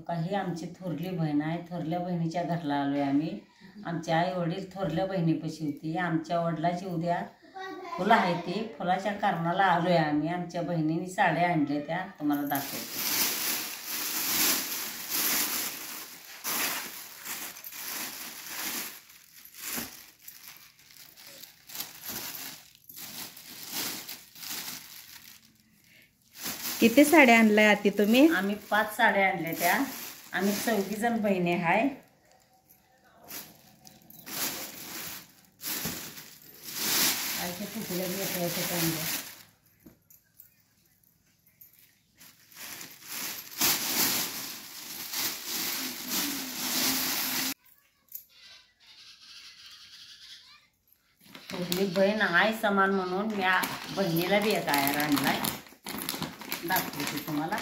का ही आमची थोरली बहीण आहे. थोरल्या बहिणीच्या घरला आलोय आम्ही. आमच्या आई वडील थोरल्या बहिणीपाशी होती. आमच्या वडिलाची उद्या फुलं आहे ती फुलाच्या कारणाला आलोय आम्ही. आमच्या बहिणीने साड्या आणल्या त्या तुम्हाला दाखवते. किती साड्या आणल्या आती तुम्ही? आम्ही 5 साड्या आणल्या त्या. आम्ही 4 जण बहिणी आहे. बहीण आहे समान म्हणून मी बहिणीला बी एक आयर आणलाय दाखवते तुम्हाला.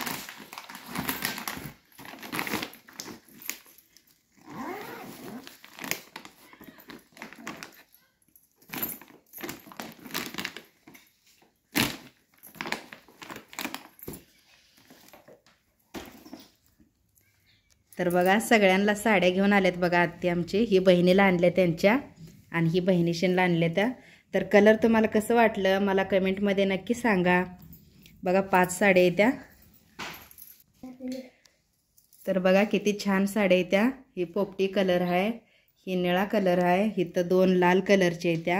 तर बघा सगळ्यांना साड्या घेऊन आल्यात बघा आत्ती आमची. ही बहिणीला आणल्या त्यांच्या आणि ही बहिणीशीला आणल्या त्या. तर कलर तुम्हाला कसं वाटलं मला कमेंटमध्ये नक्की सांगा. बघा 5 साड्या येत्या. तर बघा किती छान साड्या येत्या. ही पोपटी कलर आहे, ही निळा कलर आहे, ही तर 2 लाल कलरच्या येत्या.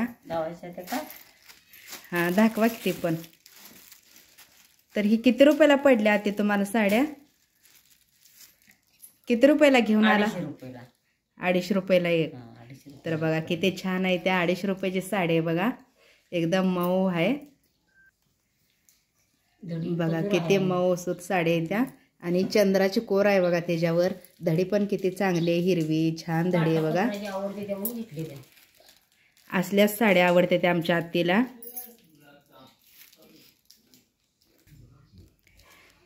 हां दाखवा किती पण. तर ही किती रुपयाला पडल्या ते तुम्हाला साड्या? किती रुपयाला घेऊन आला? 250 रुपयाला एक. तर बघा किती छान आहे त्या. 250 रुपयाची साडी आहे बघा. एकदम मऊ आहे बघा. किती मऊ सूत साडी आहे त्या. आणि चंद्राची कोर आहे बघा त्याच्यावर. धडी पण किती चांगली हिरवी छान धडी आहे बघा. असल्याच साड्या आवडते त्या आमच्या आत्तीला.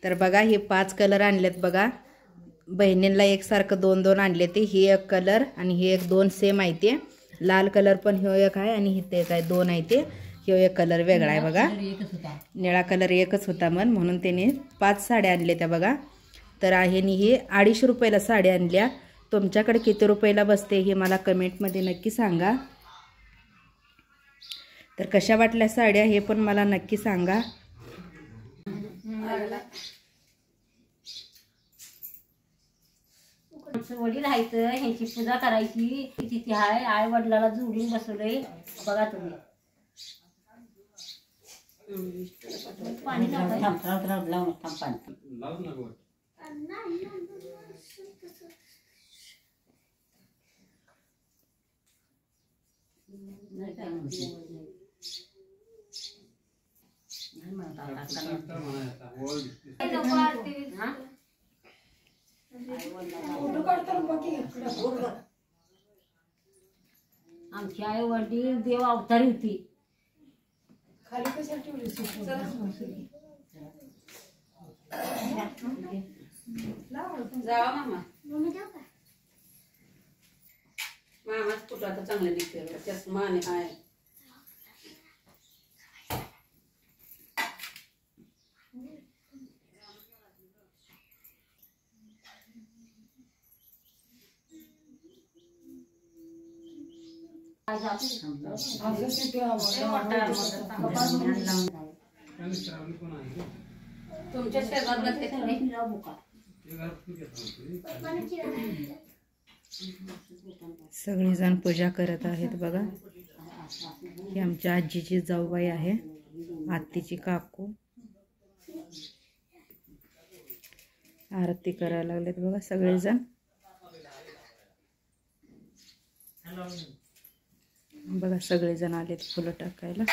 तर बघा हे 5 कलर आणलेत बघा. बहिणींना एकसारखं 2-2 आणले ते. ही एक कलर आणि ही एक 2 सेम आहे ते. लाल कलर पण ह्यो एक आहे आणि इथे एक आहे 2 आहे ते. ह्यो एक कलर वेगळा आहे बघा. निळा कलर एकच होता म्हणून त्याने 5 साड्या आणल्या त्या बघा. तर आहे ही 250 रुपयाला साड्या आणल्या. तुमच्याकडे किती रुपयाला बसते हे मला कमेंटमध्ये नक्की सांगा. तर कशा वाटल्या साड्या हे पण मला नक्की सांगा. वडील आहेत ह्यांची पूजा करायची तिथे आहे. आई वडिलाला जोडून बसवलंय बघा तुम्ही. पाणी लावून आमची आई वडील देव अवतारी होती. जावा मामा. मामाच कुठं आता चांगलं दिसते. चष्मा आणि आहे. तुमच्या सगळेजण पूजा करत आहेत बघा. ही आमच्या आजीची जाऊबाई आहे, आत्तीची काकू. आरती करायला लागलेत बघा सगळेजण. बघा सगळेजण आलेत फुलं टाकायला.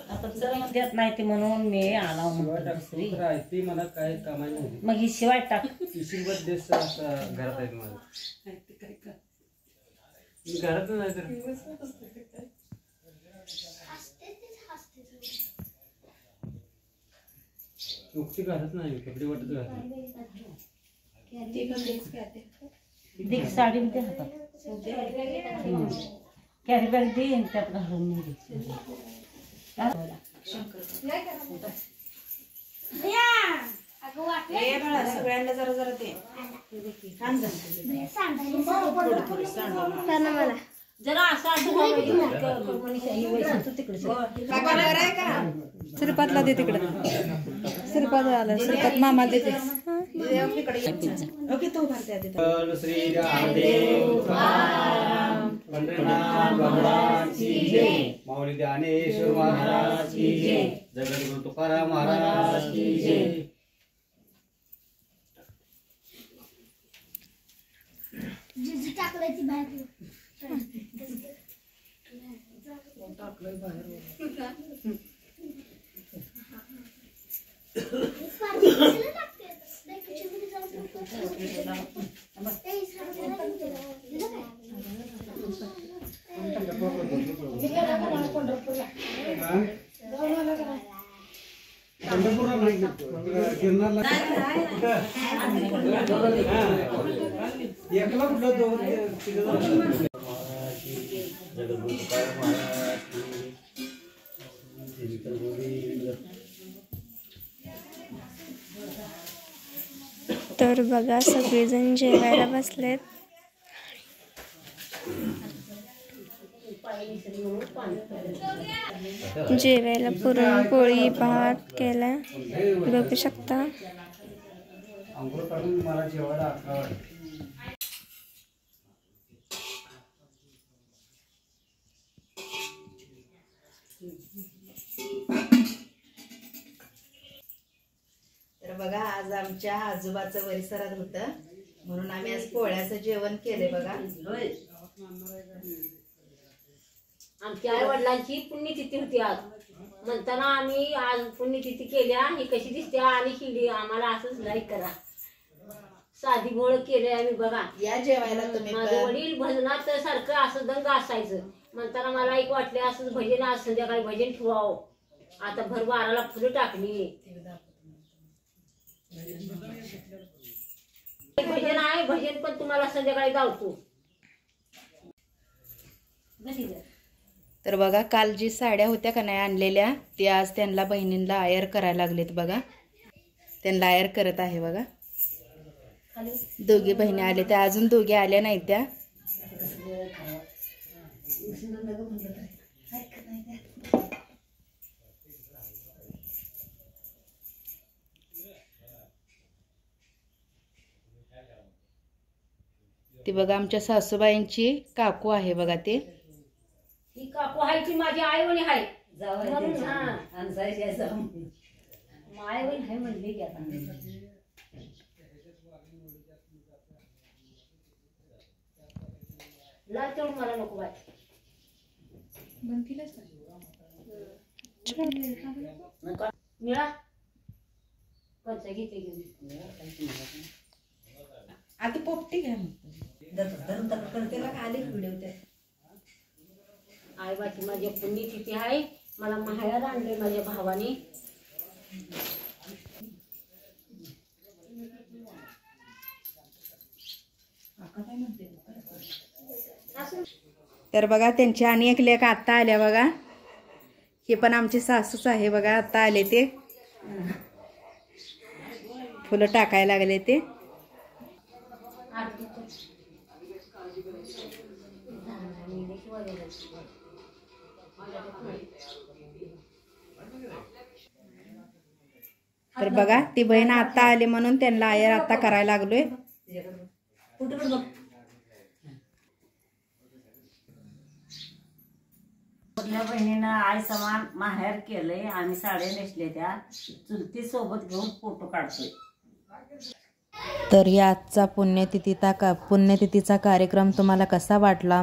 आता चल देत नाही ते म्हणून मी आला म्हणतो दुसरी. ती मला काय कामाई नाही. मग ही शिवाय टाक. इशिंगवर देश घरात आहे माझं. मी घरात नाही तर नुकती घरात नाही कपडे वाटत घरात. दे साडी दे हातात. कॅरी बॅग दे आणि त्यात घालून नेली. सगळ्यांना जरा जरा ते जरा असा श्रीपादला दे तिकडे. श्रीपाद आला. श्रीपाद मामा देते. ओके तो भरते आधी. श्री रामदेव पंढरीनाथ भगवान की जय. माऊली ज्ञानेश्वर महाराज की जय. जगद्गुरु तुकाराम महाराज की जय. जिजी टाकलायची बाहेर. तर बघा सगळेजण जेवायला बसलेत. जेवायला पुरणपोळी भात केला बघू शकता. अंघोळ काढून मला जेवायला 11 वाजले. तर बघा आज आमच्या आजोबाचं वरिसरात होतं म्हणून आम्ही आज पोळ्याचं जेवण केले बघा. आमच्या आई वडिलांची पुण्यतिथी होती आज. म्हणताना आम्ही आज पुण्यतिथी केल्या. ही कशी दिसते आणि शिडी आम्हाला असंच लाईक करा. साधी गोळ केले आम्ही बघा. या जेवायला तुम्ही माझे वडील भजनात सारखं असं दंग असायचं. म्हणताना मला एक वाटले असं भजन आज संध्याकाळी भजन ठेवावं. आता भर 12ला फुलं टाकली. भजन आहे. भजन पण तुम्हाला संध्याकाळी गावतो. तर बघा काल जी साड्या होत्या का नाही आणलेल्या त्या आज त्यांना बहिणींना आयर करायला लागलेत बघा. त्यांना आयर करत आहे बघा. दोघी बहिणी आले त्या अजून दोघी आल्या नाही त्या. ती बघा आमच्या सासूबाईंची काकू आहे बघा. ते ही काकू आहे ती माझी आई वणी आहे. आई वणी आहे म्हणली की आता लाल तेवढं मला नको बाय. मिळा कोणता घेते घेऊन आता पोपटी घ्या आई बाची माझी पुण्यतिथी आहे. मला माहेर आणले माझ्या भावाने. तर बघा त्यांची आणि एक लेक आता आल्या बघा. हे पण आमचे सासूच आहे बघा. आता आले ते फुलं टाकायला लागले ते. तर बघा ती बहीण आता आली म्हणून त्यांना आयर आता करायला लागलोय. थोरल्या बहिणीनं आई समान माहेर केलंय. आम्ही साड्या नेसले त्या चुलती सोबत घेऊन फोटो काढतोय. तर या आजचा पुण्यतिथीचा कार्यक्रम तुम्हाला कसा वाटला